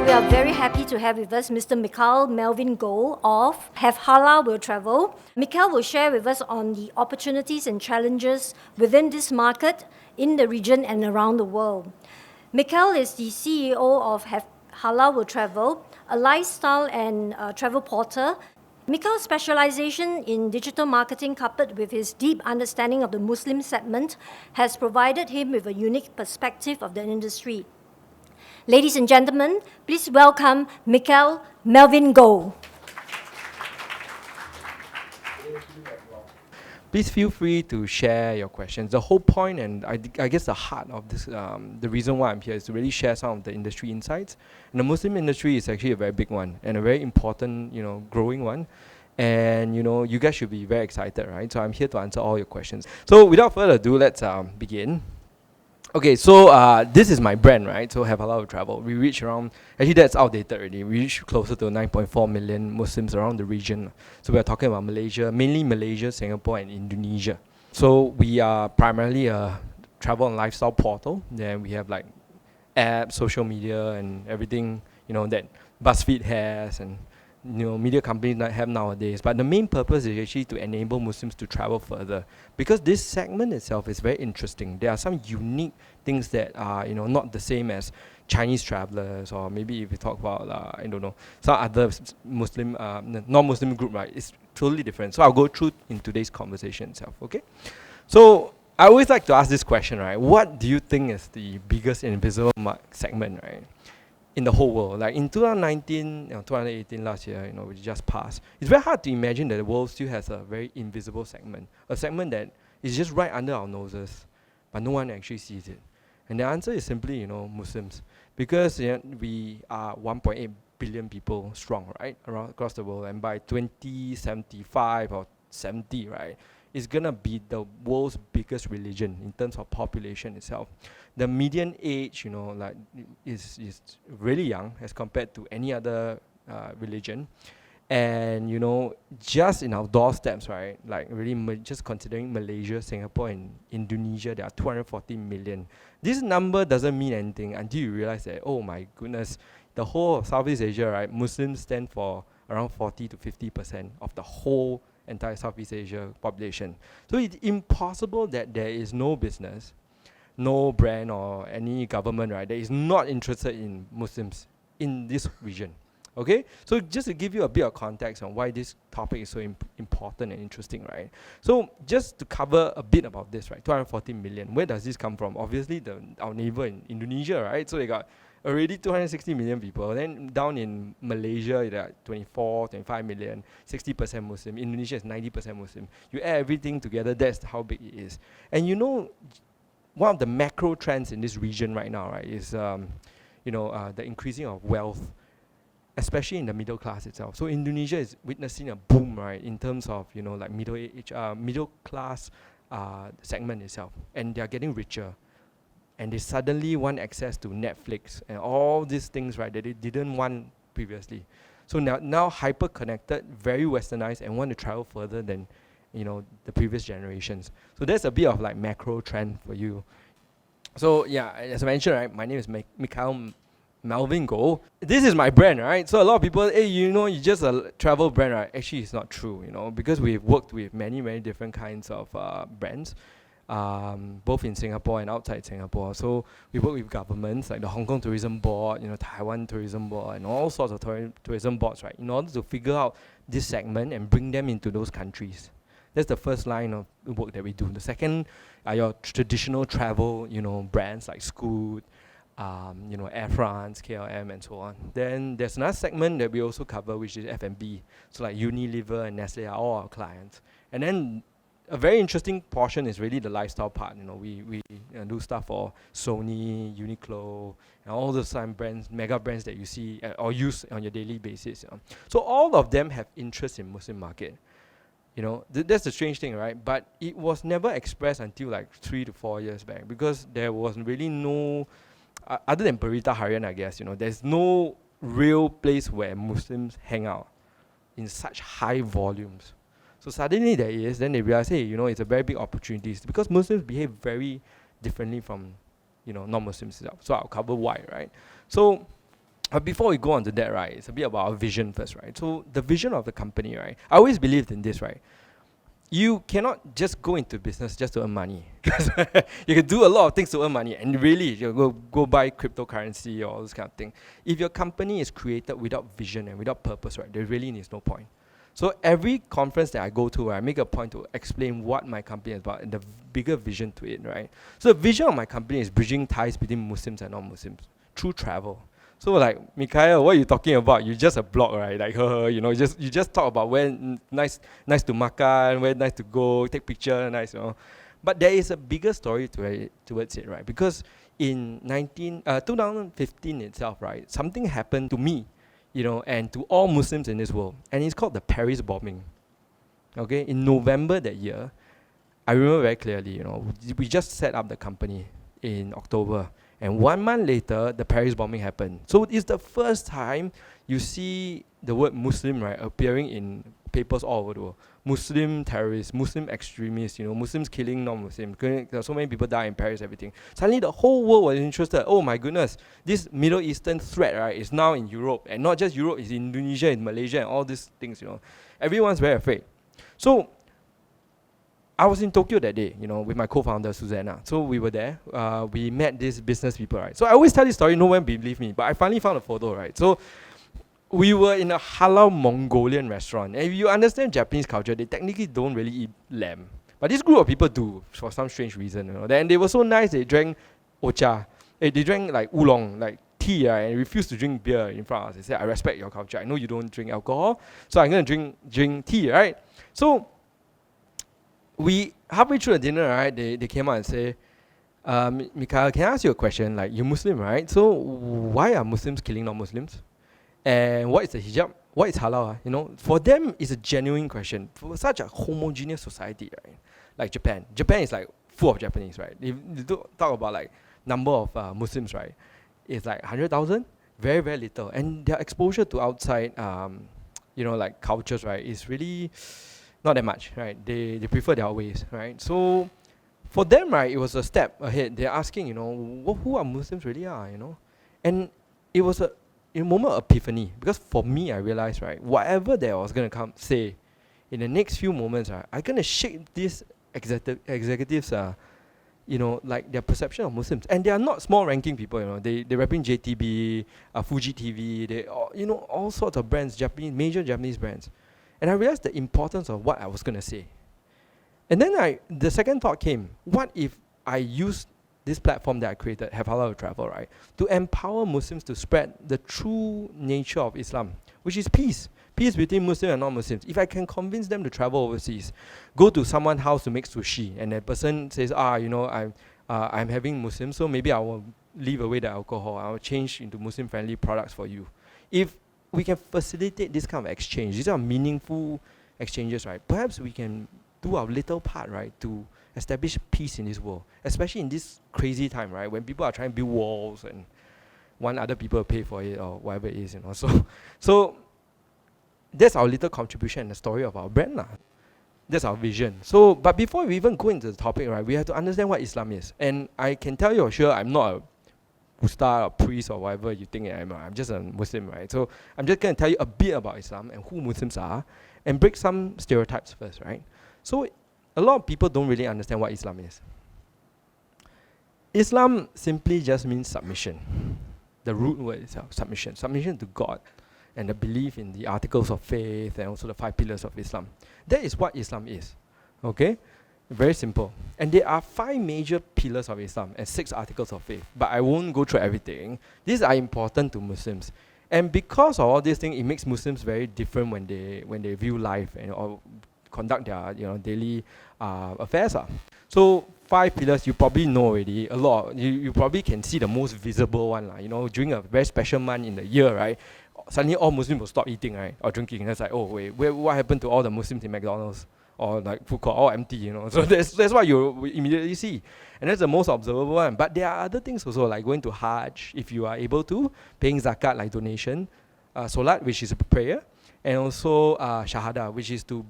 we are very happy to have with us Mr. Mikhail Melvin Goh of Have Halal Will Travel. Mikhail will share with us on the opportunities and challenges within this market, in the region and around the world. Mikhail is the CEO of Have Halal Will Travel, a lifestyle and travel portal. Mikhail's specialization in digital marketing, coupled with his deep understanding of the Muslim segment, has provided him with a unique perspective of the industry. Ladies and gentlemen, please welcome Mikhail Melvin Goh. Please feel free to share your questions. The whole point, and I guess the heart of this, the reason why I'm here is to really share some of the industry insights. And the Muslim industry is actually a very big one and a very important, growing one. And you guys should be very excited, right? So I'm here to answer all your questions. So without further ado, let's begin. Okay, so this is my brand, right? So Have Halal Will Travel. We reach around, actually that's outdated already. We reach closer to 9.4 million Muslims around the region. So we're talking about Malaysia, mainly Malaysia, Singapore and Indonesia. So we are primarily a travel and lifestyle portal. Then we have like apps, social media and everything, that BuzzFeed has and media companies have nowadays. But the main purpose is actually to enable Muslims to travel further, because this segment itself is very interesting. There are some unique things that are not the same as Chinese travelers, or maybe if we talk about some other Muslim non-Muslim group, right? It's totally different. So I'll go through in today's conversation itself. Okay, so I always like to ask this question, right? What do you think is the biggest invisible segment, right, in the whole world? Like in 2019, 2018 last year, which just passed, it's very hard to imagine that the world still has a very invisible segment, a segment that is just right under our noses, but no one actually sees it. And the answer is simply, Muslims, because we are 1.8 billion people strong, right, across the world, and by 2075 or 70, right, it's gonna be the world's biggest religion in terms of population itself. The median age, is really young as compared to any other religion. And, just in our doorsteps, right, like really just considering Malaysia, Singapore and Indonesia, there are 240 million. This number doesn't mean anything until you realize that, oh my goodness, the whole of Southeast Asia, right, Muslims stand for around 40 to 50% of the whole entire Southeast Asia population. So it's impossible that there is no business, no brand or any government, right, that is not interested in Muslims in this region. Okay, so just to give you a bit of context on why this topic is so important and interesting, right? So just to cover a bit about this, right, 240 million, where does this come from? Obviously our neighbor in Indonesia, right? So they got already 260 million people. Then down in Malaysia, there are 24, 25 million, 60% Muslim. Indonesia is 90% Muslim. You add everything together, that's how big it is. And one of the macro trends in this region right now, right, is the increasing of wealth, especially in the middle class itself. So Indonesia is witnessing a boom, right, in terms of like middle class segment itself, and they are getting richer, and they suddenly want access to Netflix and all these things, right, that they didn't want previously. So now hyper connected, very westernized, and want to travel further than the previous generations. So there's a bit of like macro trend for you. So yeah, as I mentioned, right, my name is Mikhail Melvin Goh. This is my brand, right? So a lot of people, hey, you're just a travel brand, right? Actually, it's not true, because we've worked with many, many different kinds of brands, both in Singapore and outside Singapore. So we work with governments like the Hong Kong Tourism Board, Taiwan Tourism Board, and all sorts of tourism boards, right, in order to figure out this segment and bring them into those countries. That's the first line of work that we do. The second are your traditional travel, brands like Scoot, Air France, KLM, and so on. Then there's another segment that we also cover, which is F&B. So like Unilever and Nestle are all our clients. And then a very interesting portion is really the lifestyle part. We do stuff for Sony, Uniqlo, and all those brands, mega brands that you see or use on your daily basis. So all of them have interest in Muslim market. That's the strange thing, right? But it was never expressed until like 3 to 4 years back, because there was really no, other than Berita Harian, I guess, there's no real place where Muslims hang out in such high volumes. So suddenly there is, then they realize, hey, it's a very big opportunity, because Muslims behave very differently from, non-Muslims itself. So I'll cover why, right? So But before we go on to that, right, it's a bit about our vision first, right? So the vision of the company, right? I always believed in this, right? You cannot just go into business just to earn money. Because you can do a lot of things to earn money, and really, you go buy cryptocurrency or all this kind of thing. If your company is created without vision and without purpose, right, there really is no point. So every conference that I go to, I make a point to explain what my company is about and the bigger vision to it, right? So the vision of my company is bridging ties between Muslims and non-Muslims through travel. So like, Mikhail, what are you talking about? You're just a blog, right? Like, you know, you just talk about where nice to makan, where nice to go, take picture, nice, you know. But there is a bigger story towards it, right? Because in 2015 itself, right, something happened to me, you know, and to all Muslims in this world, and it's called the Paris bombing. Okay, in November that year, I remember very clearly, you know, we just set up the company in October. And 1 month later, the Paris bombing happened. So it's the first time you see the word Muslim, right, appearing in papers all over the world. Muslim terrorists, Muslim extremists, you know, Muslims killing non-Muslims. So many people die in Paris, everything. Suddenly the whole world was interested. Oh my goodness, this Middle Eastern threat, right, is now in Europe. And not just Europe, it's in Indonesia, in Malaysia, and all these things, you know. Everyone's very afraid. So I was in Tokyo that day, you know, with my co-founder, Susanna. So we were there. We met these business people, right? So I always tell this story, no one believe me. But I finally found a photo, right? So we were in a halal Mongolian restaurant. And if you understand Japanese culture, they technically don't really eat lamb. But this group of people do, for some strange reason, you know. And they were so nice, they drank ocha. They drank like oolong, like tea, right? And refused to drink beer in front of us. They said, I respect your culture. I know you don't drink alcohol, so I'm going to drink tea, right? So we halfway through the dinner, right, they came out and say, Mikhail, can I ask you a question? Like, you're Muslim, right? So why are Muslims killing non-Muslims? And what is the hijab? What is halal? You know, for them, it's a genuine question. For such a homogeneous society, right? Like Japan. Japan is like full of Japanese, right? If you talk about like number of Muslims, right, it's like 100,000, very, very little. And their exposure to outside, you know, like cultures, right, is really not that much, right? They prefer their ways, right? So for them, right, it was a step ahead. They're asking, you know, who are Muslims really are, you know? And it was a moment of epiphany, because for me, I realized, right, whatever that I was going to say in the next few moments, right, I'm going to shake these executives, you know, like their perception of Muslims. And they are not small ranking people, you know. They're repping JTB, Fuji TV, you know, all sorts of brands, major Japanese brands. And I realized the importance of what I was going to say. And then the second thought came, what if I use this platform that I created, Have Halal Will Travel, right, to empower Muslims to spread the true nature of Islam, which is peace. Peace between Muslims and non-Muslims. If I can convince them to travel overseas, go to someone's house to make sushi, and that person says, you know, I'm having Muslim, so maybe I will leave away the alcohol. I will change into Muslim-friendly products for you. If we can facilitate this kind of exchange, these are meaningful exchanges, right? Perhaps we can do our little part, right, to establish peace in this world, especially in this crazy time, right, when people are trying to build walls and want other people to pay for it or whatever it is, you know. So that's our little contribution in the story of our brand, lah. That's our vision. So, but before we even go into the topic, right, we have to understand what Islam is. And I can tell you for sure, I'm not a Ustad or priest or whatever you think I am. I'm just a Muslim, right? So I'm just going to tell you a bit about Islam and who Muslims are and break some stereotypes first, right? So a lot of people don't really understand what Islam is. Islam simply just means submission. The root word itself, submission. Submission to God and the belief in the articles of faith and also the 5 pillars of Islam. That is what Islam is, okay? Very simple. And there are 5 major pillars of Islam and 6 articles of faith. But I won't go through everything. These are important to Muslims. And because of all these things, it makes Muslims very different when they view life and or conduct their daily affairs. So 5 pillars you probably know already. A lot. You probably can see the most visible one. During a very special month in the year, right? Suddenly all Muslims will stop eating, right? Or drinking. And it's like, oh wait, what happened to all the Muslims in McDonald's? Or like food court, all empty, So that's what you immediately see. And that's the most observable one. But there are other things also, like going to Hajj, if you are able to, paying zakat, like donation, Solat, which is a prayer, and also Shahada, which is to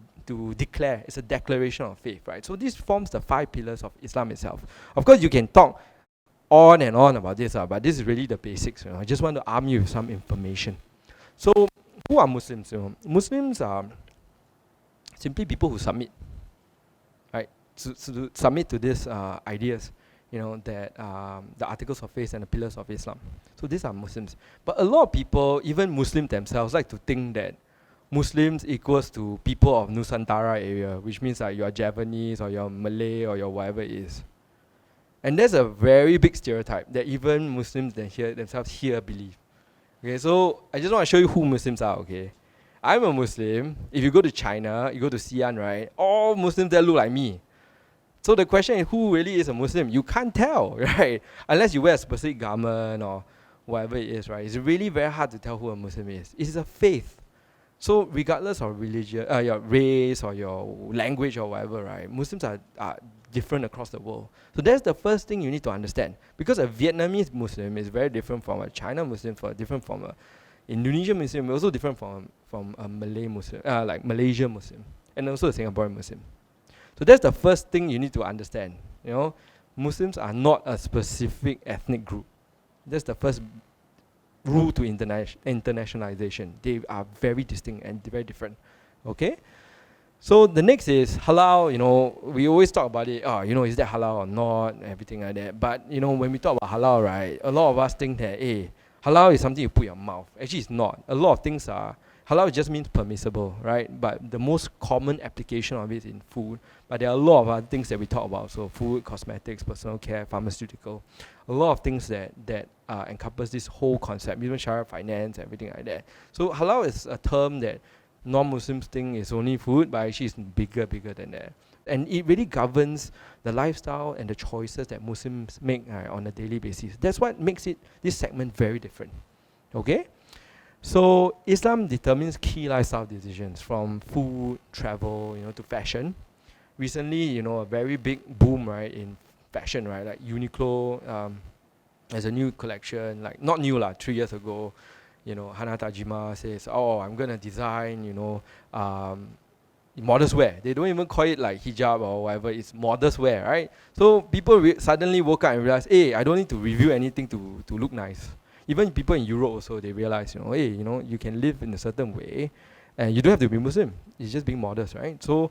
declare. It's a declaration of faith, right? So this forms the 5 pillars of Islam itself. Of course, you can talk on and on about this, but this is really the basics. I just want to arm you with some information. So, who are Muslims? Muslims are simply people who submit, right? To submit to these ideas, that the articles of faith and the pillars of Islam. So these are Muslims. But a lot of people, even Muslims themselves, like to think that Muslims equals to people of Nusantara area, which means like you're Javanese or you're Malay or you're whatever it is. And there's a very big stereotype that even Muslims themselves here believe. Okay, so I just want to show you who Muslims are, okay? I'm a Muslim. If you go to China, you go to Xi'an, right? All Muslims there look like me. So the question is, who really is a Muslim? You can't tell, right? Unless you wear a specific garment or whatever it is, right? It's really very hard to tell who a Muslim is. It's a faith. So regardless of religion, your race or your language or whatever, right? Muslims are different across the world. So that's the first thing you need to understand. Because a Vietnamese Muslim is very different from a China Muslim, different from a Indonesian Muslim, also different from a Malay Muslim, like Malaysian Muslim, and also a Singaporean Muslim. So that's the first thing you need to understand. Muslims are not a specific ethnic group. That's the first rule to internationalization. They are very distinct and very different. Okay? So the next is halal. We always talk about it. Is that halal or not? Everything like that. But when we talk about halal, right, a lot of us think that, halal is something you put in your mouth. Actually, it's not. A lot of things are halal. Just means permissible, right? But the most common application of it is in food. But there are a lot of other things that we talk about. So food, cosmetics, personal care, pharmaceutical. A lot of things that encompass this whole concept, even Sharia finance, everything like that. So halal is a term that non-Muslims think is only food, but actually it's bigger than that. And it really governs the lifestyle and the choices that Muslims make on a daily basis. That's what makes this segment very different. Okay? So Islam determines key lifestyle decisions from food, travel, to fashion. Recently, a very big boom, right, in fashion, right? Like Uniqlo has a new collection, like not new 3 years ago. Hana Tajima says, I'm gonna design, modest wear. They don't even call it like hijab or whatever. It's modest wear, right? So people suddenly woke up and realized, I don't need to review anything to look nice. Even people in Europe also, they realize, you can live in a certain way, and you don't have to be Muslim. It's just being modest, right? So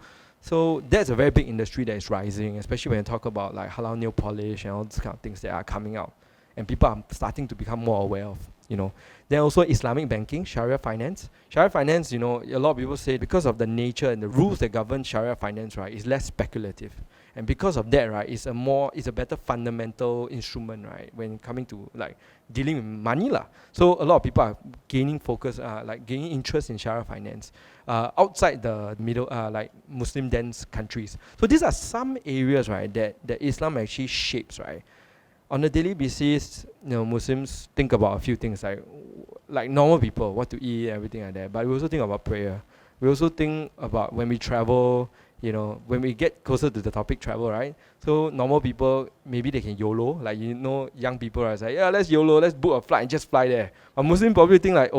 that's a very big industry that is rising, especially when you talk about like halal nail polish and all these kind of things that are coming out, and people are starting to become more aware of. Then also Islamic banking, Sharia finance. Sharia finance, a lot of people say because of the nature and the rules that govern Sharia finance, right, is less speculative. And because of that, right, it's a better fundamental instrument, right, when coming to like dealing with money lah. So a lot of people are gaining focus, gaining interest in Sharia finance outside the middle, like Muslim dense countries. So these are some areas, right, that Islam actually shapes, right. On a daily basis, Muslims think about a few things like normal people, what to eat, everything like that. But we also think about prayer. We also think about when we travel, when we get closer to the topic travel, right? So normal people, maybe they can YOLO, like young people are like, let's YOLO, let's book a flight and just fly there. A Muslim probably think like,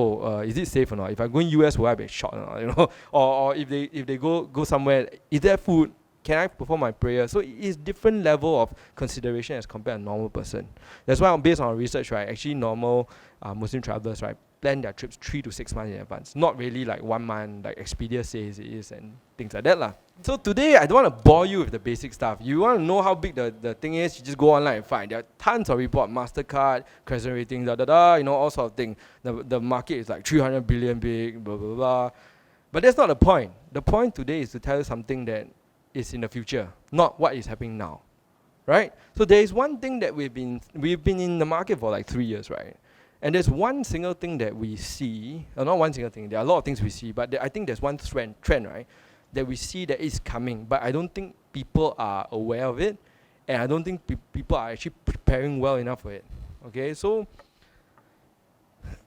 is it safe or not? If I go in US, will I be shot or not? Or if they go somewhere, is there food? Can I perform my prayer? So it's different level of consideration as compared to a normal person. That's why based on research, right, actually normal Muslim travelers, right, plan their trips 3 to 6 months in advance. Not really like 1 month, like Expedia says it is and things like that lah. So today, I don't want to bore you with the basic stuff. You want to know how big the thing is, you just go online and find. There are tons of reports, MasterCard, credit rating, all sorts of things. The market is like 300 billion big, blah, blah, blah. But that's not the point. The point today is to tell you something that is in the future, not what is happening now, right? So there is one thing that we've been in the market for like 3 years, right? And there's one single thing that we see, not one single thing, there are a lot of things we see, but I think there's one trend, right, that we see that is coming, but I don't think people are aware of it, and I don't think people are actually preparing well enough for it, okay? So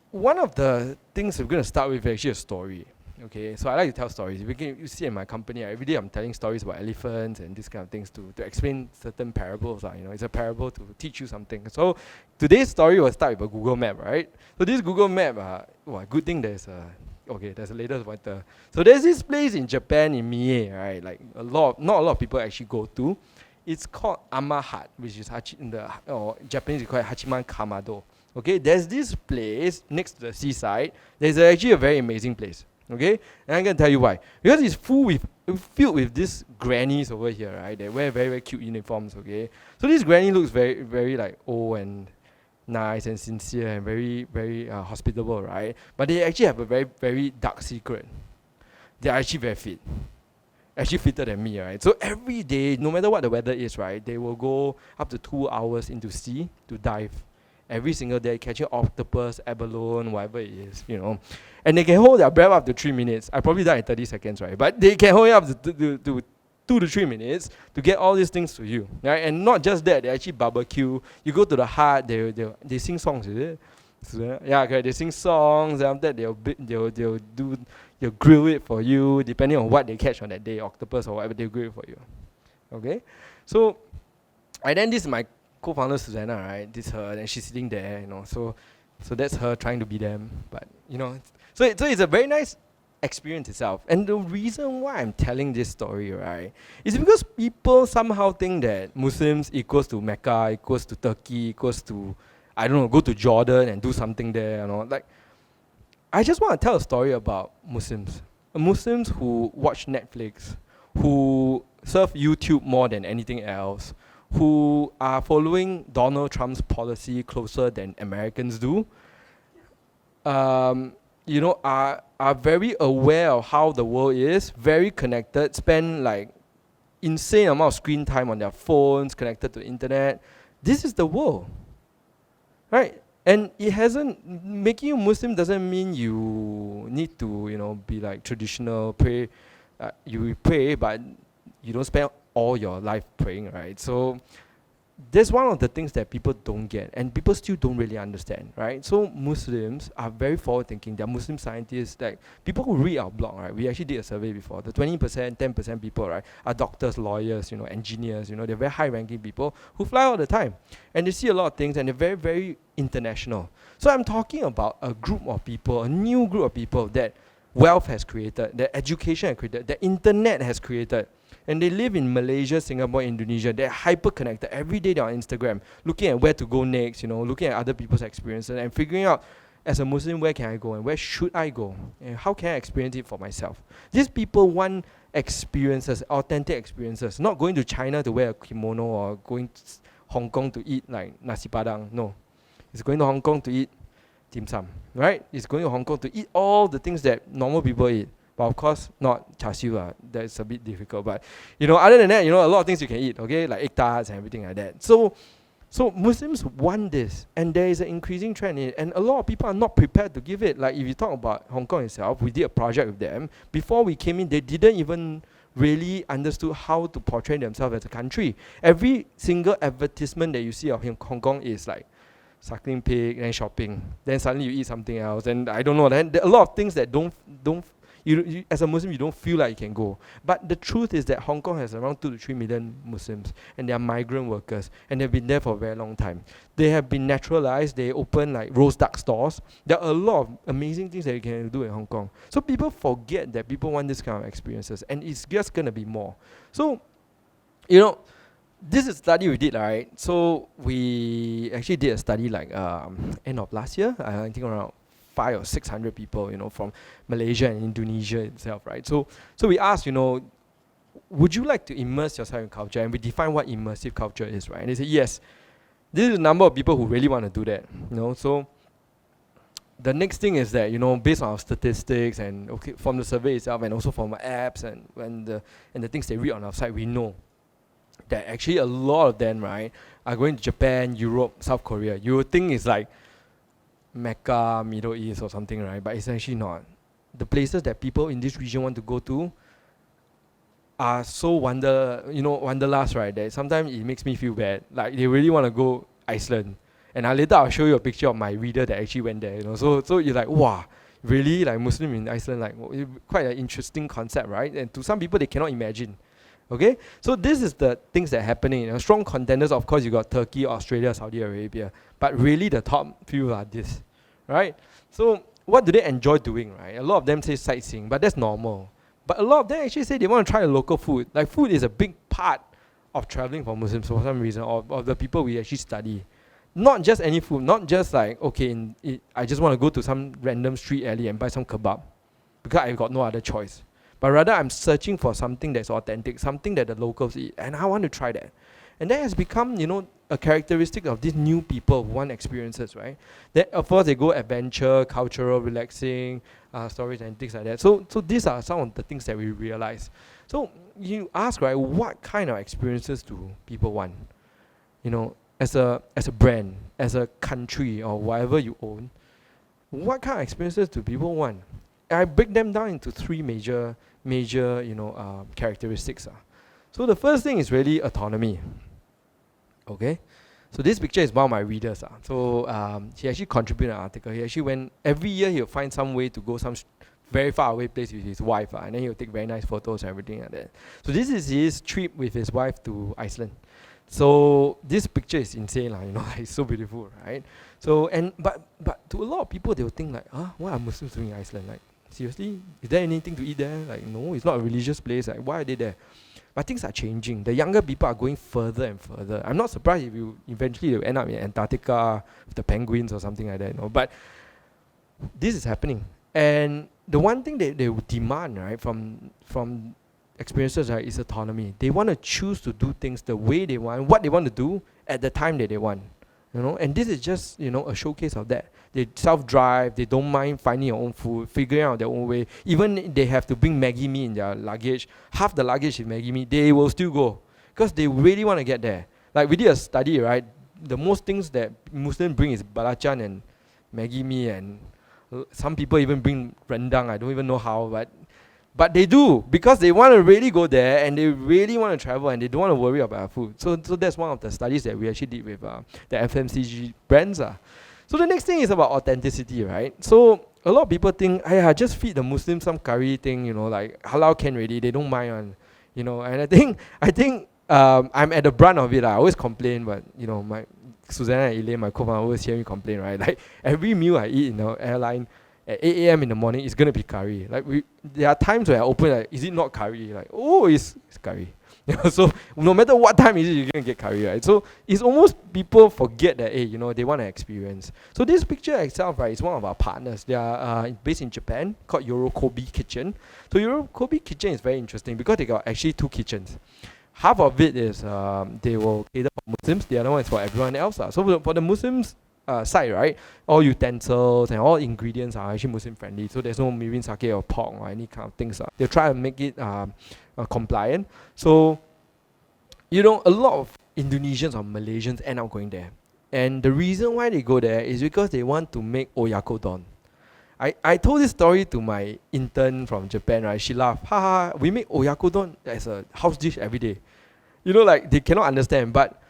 one of the things we're going to start with is actually a story. Okay, so I like to tell stories. You see in my company, every day I'm telling stories about elephants and these kind of things to explain certain parables. It's a parable to teach you something. So today's story will start with a Google map, right? So this Google map, good thing there's a latest pointer. So there's this place in Japan, in Mie, right? Like not a lot of people actually go to. It's called Amahat, which is or Japanese, we call it Hachiman Kamado. Okay, there's this place next to the seaside. There's actually a very amazing place. Okay, and I'm gonna tell you why. Because it's filled with these grannies over here, right? They wear very, very cute uniforms. Okay, so this granny looks very, very like old and nice and sincere and very, very hospitable, right? But they actually have a very, very dark secret. They are actually very fit. Actually fitter than me, right? So every day, no matter what the weather is, right, they will go up to 2 hours into sea to dive. Every single day, catching octopus, abalone, whatever it is, you know. And they can hold their breath up to 3 minutes. I probably died in 30 seconds, right? But they can hold it up to 2 to 3 minutes to get all these things to you, right? And not just that, they actually barbecue. You go to the hut, they sing songs, is it? So, yeah, okay. They sing songs. And after that, they'll grill it for you, depending on what they catch on that day, octopus or whatever. They'll grill it for you. Okay, so and then this is my co-founder Susanna, right? This is her, and she's sitting there, you know. So that's her trying to be them, but you know. So it's a very nice experience itself. And the reason why I'm telling this story, right, is because people somehow think that Muslims equals to Mecca, equals to Turkey, equals to, I don't know, go to Jordan and do something there, you know. Like, I just want to tell a story about Muslims. Muslims who watch Netflix, who surf YouTube more than anything else, who are following Donald Trump's policy closer than Americans do, you know, are very aware of how the world is, very connected, spend like insane amount of screen time on their phones, connected to the internet. This is the world, right? And it hasn't, making you Muslim doesn't mean you need to, you know, be like traditional, pray. You pray, but you don't spend all your life praying, right? So that's one of the things that people don't get, and people still don't really understand, right? So Muslims are very forward-thinking. They're Muslim scientists, like people who read our blog, right? We actually did a survey before. The 20%, 10% people, right, are doctors, lawyers, you know, engineers. You know, they're very high-ranking people who fly all the time, and they see a lot of things, and they're very, very international. So I'm talking about a group of people, a new group of people that wealth has created, that education has created, that internet has created. And they live in Malaysia, Singapore, Indonesia. They're hyper-connected. Every day they're on Instagram, looking at where to go next, you know, looking at other people's experiences and figuring out, as a Muslim, where can I go and where should I go? And how can I experience it for myself? These people want experiences, authentic experiences, not going to China to wear a kimono or going to Hong Kong to eat like nasi padang. No. It's going to Hong Kong to eat dim sum, right? It's going to Hong Kong to eat all the things that normal people eat. But of course, not char siu. That's a bit difficult. But, you know, other than that, you know, a lot of things you can eat, okay? Like egg tarts and everything like that. So Muslims want this. And there is an increasing trend in it. And a lot of people are not prepared to give it. Like if you talk about Hong Kong itself, we did a project with them. Before we came in, they didn't even really understood how to portray themselves as a country. Every single advertisement that you see of Hong Kong is like suckling pig, then shopping. Then suddenly you eat something else. And I don't know. Then there are a lot of things that don't you, as a Muslim, you don't feel like you can go. But the truth is that Hong Kong has around 2 to 3 million Muslims, and they are migrant workers, and they've been there for a very long time. They have been naturalized. They open like roast duck stores. There are a lot of amazing things that you can do in Hong Kong. So people forget that people want this kind of experiences, and it's just going to be more. So, you know, this is a study we did, right? So we actually did a study like end of last year, I think around 500 or 600 people, you know, from Malaysia and Indonesia itself, right? So we asked, you know, would you like to immerse yourself in culture? And we define what immersive culture is, right? And they said, yes. This is a number of people who really want to do that, you know. So the next thing is that, you know, based on our statistics and okay, from the survey itself and also from our apps and the things they read on our site, we know that actually a lot of them, right, are going to Japan, Europe, South Korea. You would think it's like Mecca, Middle East or something, right? But it's actually not. The places that people in this region want to go to are so wanderlust, right? That sometimes it makes me feel bad. Like they really want to go Iceland. And later I'll show you a picture of my reader that actually went there, you know. So you're like, wow, really? Like Muslim in Iceland, like quite an interesting concept, right? And to some people they cannot imagine. Okay? So this is the things that are happening. You know, strong contenders, of course, you got Turkey, Australia, Saudi Arabia. But really the top few are this, right? So what do they enjoy doing, right? A lot of them say sightseeing, but that's normal. But a lot of them actually say they want to try the local food. Like food is a big part of traveling for Muslims for some reason, or of the people we actually study. Not just any food, not just like, okay, I just want to go to some random street alley and buy some kebab because I've got no other choice. But rather, I'm searching for something that's authentic, something that the locals eat, and I want to try that. And that has become, a characteristic of these new people who want experiences, right? That, of course, they go adventure, cultural, relaxing, stories and things like that. So these are some of the things that we realize. So you ask, right, what kind of experiences do people want? As a brand, as a country, or whatever you own, what kind of experiences do people want? I break them down into three major characteristics. So the first thing is really autonomy. Okay, so this picture is one of my readers. So he actually contributed an article. He actually went every year. He'll find some way to go some very far away place with his wife, and then he'll take very nice photos and everything like that. So this is his trip with his wife to Iceland. So this picture is insane, it's so beautiful, right? So but to a lot of people, they'll think like, what are Muslims doing in Iceland? Like, seriously, is there anything to eat there? Like, no, it's not a religious place. Like, why are they there? But things are changing. The younger people are going further and further. I'm not surprised if you eventually end up in Antarctica with the penguins or something like that. But this is happening, and the one thing that they would demand, right, from experiences, right, is autonomy. They want to choose to do things the way they want, what they want to do at the time that they want. And this is just a showcase of that. They self-drive, they don't mind finding your own food, figuring out their own way. Even they have to bring Maggi mee in their luggage, half the luggage is Maggi mee, they will still go because they really want to get there. Like, we did a study, right? The most things that Muslims bring is belacan and Maggi mee, and some people even bring rendang. I don't even know how, but they do, because they want to really go there and they really want to travel and they don't want to worry about food. So that's one of the studies that we actually did with the FMCG brands. So the next thing is about authenticity, right? So a lot of people think, just feed the Muslims some curry thing, like halal can already, they don't mind and I think I'm at the brunt of it. I always complain, but my Susanna and Elaine, my co-founder, always hear me complain, right? Like, every meal I eat in the airline at 8 a.m. in the morning is gonna be curry. Like, there are times where I open, like, is it not curry? Like, oh, it's curry. So no matter what time is it, you're gonna get curry, right? So it's almost people forget that, they want to experience. So this picture itself, right, is one of our partners. They are based in Japan, called Yorokobi Kitchen. So Yorokobi Kitchen is very interesting because they got actually two kitchens. Half of it is they will cater for Muslims. The other one is for everyone else. So for the Muslims side, right, all utensils and all ingredients are actually Muslim friendly. So there's no mirin, sake, or pork or any kind of things. They'll try to make it compliant. So a lot of Indonesians or Malaysians end up going there, and the reason why they go there is because they want to make oyakodon. I told this story to my intern from Japan, right? She laughed, haha, we make oyakodon as a house dish every day. Like, they cannot understand, but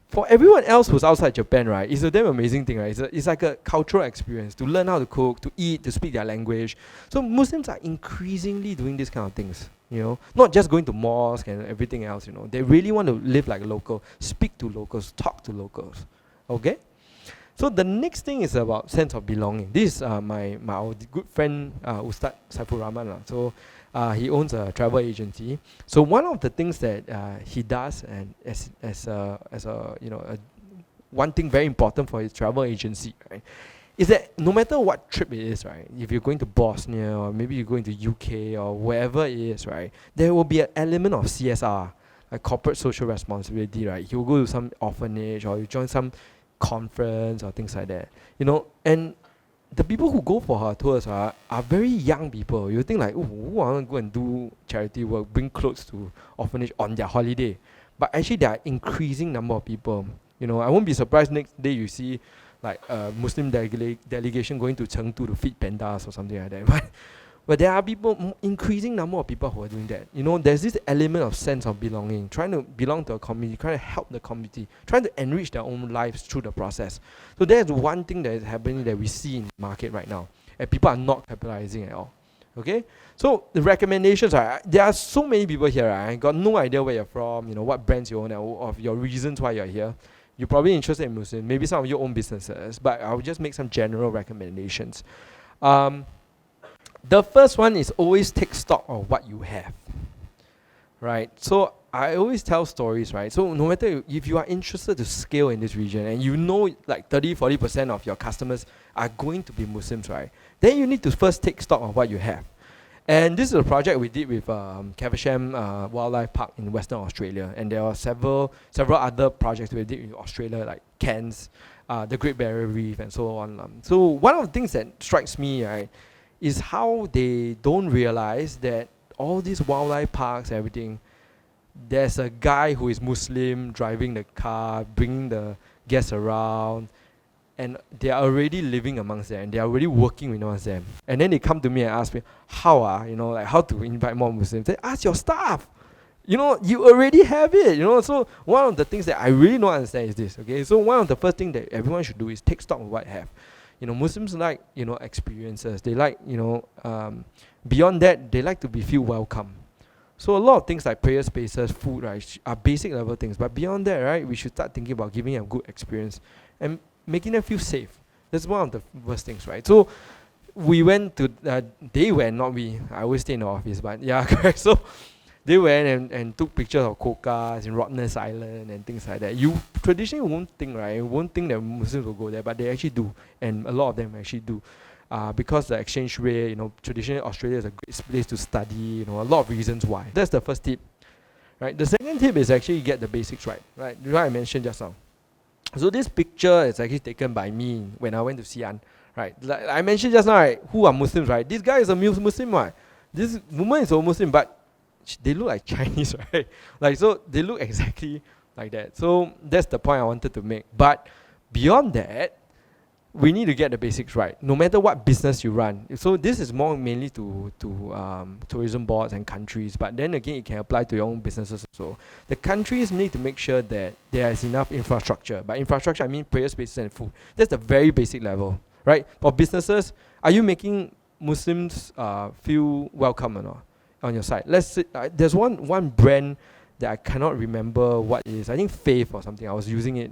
for everyone else who's outside Japan, right, it's a damn amazing thing, right? It's like a cultural experience to learn how to cook, to eat, to speak their language. So Muslims are increasingly doing these kind of things, not just going to mosque and everything else, They really want to live like a local, speak to locals, talk to locals, okay? So the next thing is about sense of belonging. This is my our good friend Ustad Saiful Rahman. So he owns a travel agency. So one of the things that he does, and as one thing very important for his travel agency, right, is that no matter what trip it is, right, if you're going to Bosnia or maybe you're going to UK or wherever it is, right, there will be an element of CSR, like corporate social responsibility, right. You will go to some orphanage or you join some conference or things like that, and the people who go for her tours are very young people. You think like, oh, who want to go and do charity work, bring clothes to orphanage on their holiday? But actually there are increasing number of people. I won't be surprised next day you see like a Muslim delegation going to Chengdu to feed pandas or something like that. But there are people, increasing number of people who are doing that. There's this element of sense of belonging, trying to belong to a community, trying to help the community, trying to enrich their own lives through the process. So there's one thing that is happening that we see in the market right now, and people are not capitalizing at all. Okay? So the recommendations are, there are so many people here. I got no idea where you're from, what brands you own, or of your reasons why you're here. You're probably interested in Muslim, maybe some of your own businesses, but I'll just make some general recommendations. The first one is always take stock of what you have, right? So I always tell stories, right? So no matter if you are interested to scale in this region and you know like 30-40% of your customers are going to be Muslims, right? Then you need to first take stock of what you have. And this is a project we did with Caversham Wildlife Park in Western Australia, and there are several other projects we did in Australia, like Cairns, the Great Barrier Reef, and so on. So one of the things that strikes me, right, is how they don't realize that all these wildlife parks, everything, there's a guy who is Muslim driving the car, bringing the guests around, and they are already living amongst them, and they are already working with amongst them. And then they come to me and ask me, how how to invite more Muslims. They ask your staff. You already have it, So one of the things that I really don't understand is this, okay? So one of the first things that everyone should do is take stock of what you have. Muslims like, experiences. They like, beyond that, they like to be feel welcome. So a lot of things like prayer spaces, food, right, are basic level things. But beyond that, right, we should start thinking about giving them a good experience and making them feel safe. That's one of the first things, right? So we went to, they went, not we. I always stay in the office, but yeah, correct. So they went and took pictures of quokkas in Rottnest Island and things like that. You traditionally won't think, right? You won't think that Muslims will go there, but they actually do. And a lot of them actually do. Because the exchange rate, traditionally Australia is a great place to study, a lot of reasons why. That's the first tip, right? The second tip is actually get the basics right? What I mentioned just now. So this picture is actually taken by me when I went to Xi'an, right? Like I mentioned just now, right? Who are Muslims, right? This guy is a Muslim, right? This woman is a Muslim, but they look like Chinese, right? Like, so they look exactly like that. So that's the point I wanted to make. But beyond that, we need to get the basics right, no matter what business you run. So this is more mainly to tourism boards and countries, but then again, it can apply to your own businesses also. The countries need to make sure that there is enough infrastructure. By infrastructure, I mean prayer spaces and food. That's the very basic level, right? For businesses, are you making Muslims feel welcome or not on your site? Let's say, there's one brand that I cannot remember what it is. I think Faith or something. I was using it.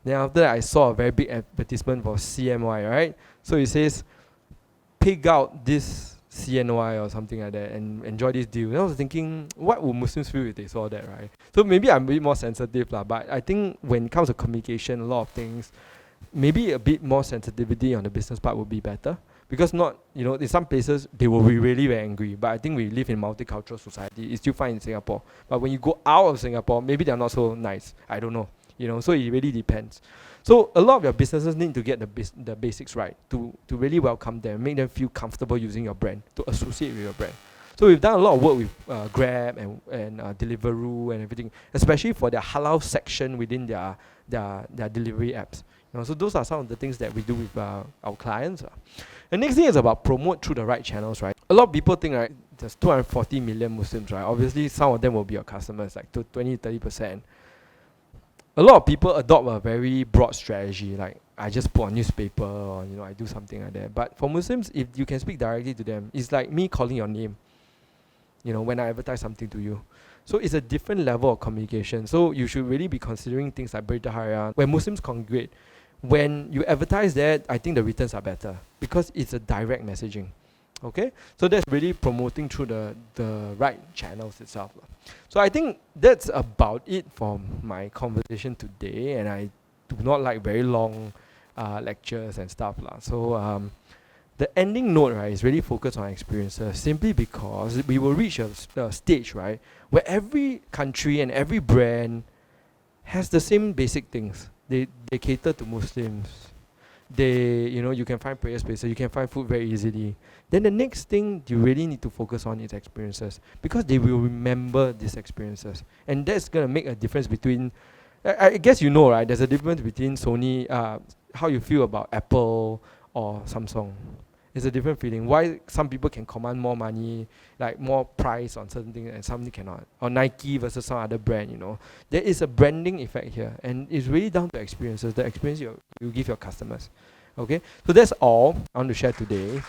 Then after that, I saw a very big advertisement for CNY, right? So it says, pig out this CNY or something like that and enjoy this deal. And I was thinking, what would Muslims feel if they saw that, right? So maybe I'm a bit more sensitive, but I think when it comes to communication, a lot of things, maybe a bit more sensitivity on the business part would be better. Because not, in some places, they will be really very angry. But I think we live in multicultural society. It's still fine in Singapore. But when you go out of Singapore, maybe they're not so nice. I don't know. So it really depends. So a lot of your businesses need to get the basics right to really welcome them, make them feel comfortable using your brand, to associate with your brand. So we've done a lot of work with Grab and Deliveroo and everything, especially for their halal section within their delivery apps. So those are some of the things that we do with our clients. The next thing is about promote through the right channels, right? A lot of people think, right, there's 240 million Muslims, right? Obviously, some of them will be your customers, like 20-30%. A lot of people adopt a very broad strategy, like I just put on newspaper or I do something like that. But for Muslims, if you can speak directly to them, it's like me calling your name, when I advertise something to you. So it's a different level of communication. So you should really be considering things like Berita Harian. When Muslims congregate, when you advertise that, I think the returns are better because it's a direct messaging. Okay, so that's really promoting through the right channels itself. So I think that's about it for my conversation today, and I do not like very long lectures and stuff. So the ending note, right, is really focused on experiences, simply because we will reach a stage, right, where every country and every brand has the same basic things. They cater to Muslims. You can find prayer spaces, you can find food very easily. Then the next thing you really need to focus on is experiences, because they will remember these experiences. And that's going to make a difference between, I guess right, there's a difference between Sony, how you feel about Apple or Samsung. It's a different feeling. Why some people can command more money, like more price on certain things, and some cannot. Or Nike versus some other brand, There is a branding effect here, and it's really down to experiences, the experience you give your customers. Okay, so that's all I want to share today.